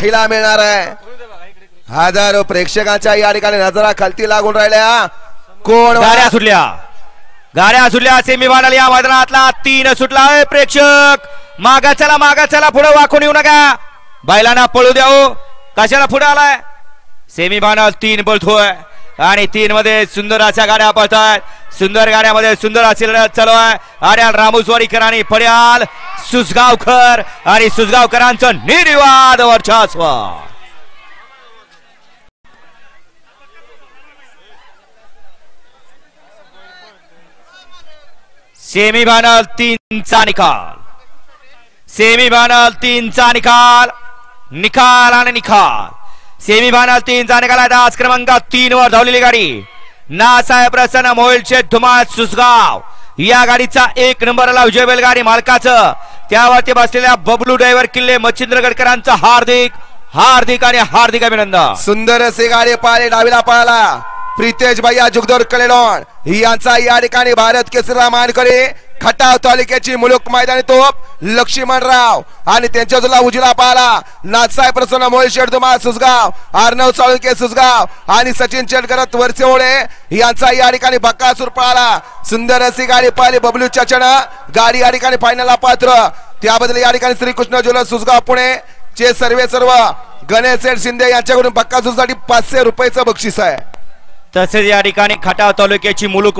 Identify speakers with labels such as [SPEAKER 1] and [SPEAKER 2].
[SPEAKER 1] पाहायला मिळणार आहे। हजारो प्रेक्षकांच्या या ठिकाणी नजरा खालती लागून राहिल्या। कोण
[SPEAKER 2] गाड्या सुटल्या सेमीफायनल या मैदानातला 3 सुटला आहे। प्रेक्षक मागा चला पुढे वाकून येऊ नका, बैलांना पळू द्याओ। कशाला पुढे आलाय? सेमीफायनल 3 पळतोय आणि 3 मध्ये सुंदर अशा गाड्या पळतात। सुंदर गाड्यामध्ये सुंदर अशी लढत चालू आहे। आर्याल रामुसवाडीकर आणि पड्याल सुसगावकर आणि सुसगावकरांचं निर्विवाद वर्चस्व। सेमीफायनल 3 चा निकाल, सेमीफायनल 3 चा निकाल, निकाल आणि निकाल। सेमीफायनल 3 चा निकाल आहे। आज क्रमांक 3 वर धावलेली गाडी नासाहेब प्रसन्न मोहिलचे धुमाळ सुसगाव, या गाडीचा 1 नंबरला विजय बैलगाडी मालकाचं, त्यावरती बसलेल्या बबलू ड्रायव्हर किल्ले मच्छिंद्रगडकरांचं हार्दिक हार्दिक आणि हार्दिक अभिनंदन।
[SPEAKER 1] सुंदर असे गाडी पाहिले, डावीला पळाला प्रितेश भैया जुगदोर कलेडॉन यांचा या ठिकाणी भारत केसरीला मानकरी खटाव तालुक्याची मुलुक मैदानी तोप लक्ष्मणराव आणि त्यांच्या तुला उजला पाला नाथसाहेब प्रसन्न मोहिल शेडधुमा सुसगाव, अर्णव साळुंके सुसगाव आणि सचिन चेडकरत वरचेवळे यांचा या ठिकाणी बक्कासूर पाला। सुंदर अशी गाडी पाहिली बबलू चाचण, गाडी या ठिकाणी फायनलला पात्र। त्याबद्दल या ठिकाणी श्रीकृष्ण ज्वेलर्स सुसगाव पुणे चे सर्व गणेश शिंदे यांच्याकडून बक्कासूरसाठी 500 रुपयाचं बक्षीस आहे।
[SPEAKER 2] तसेच या ठिकाणी खटाव तालुक्याची मुलुक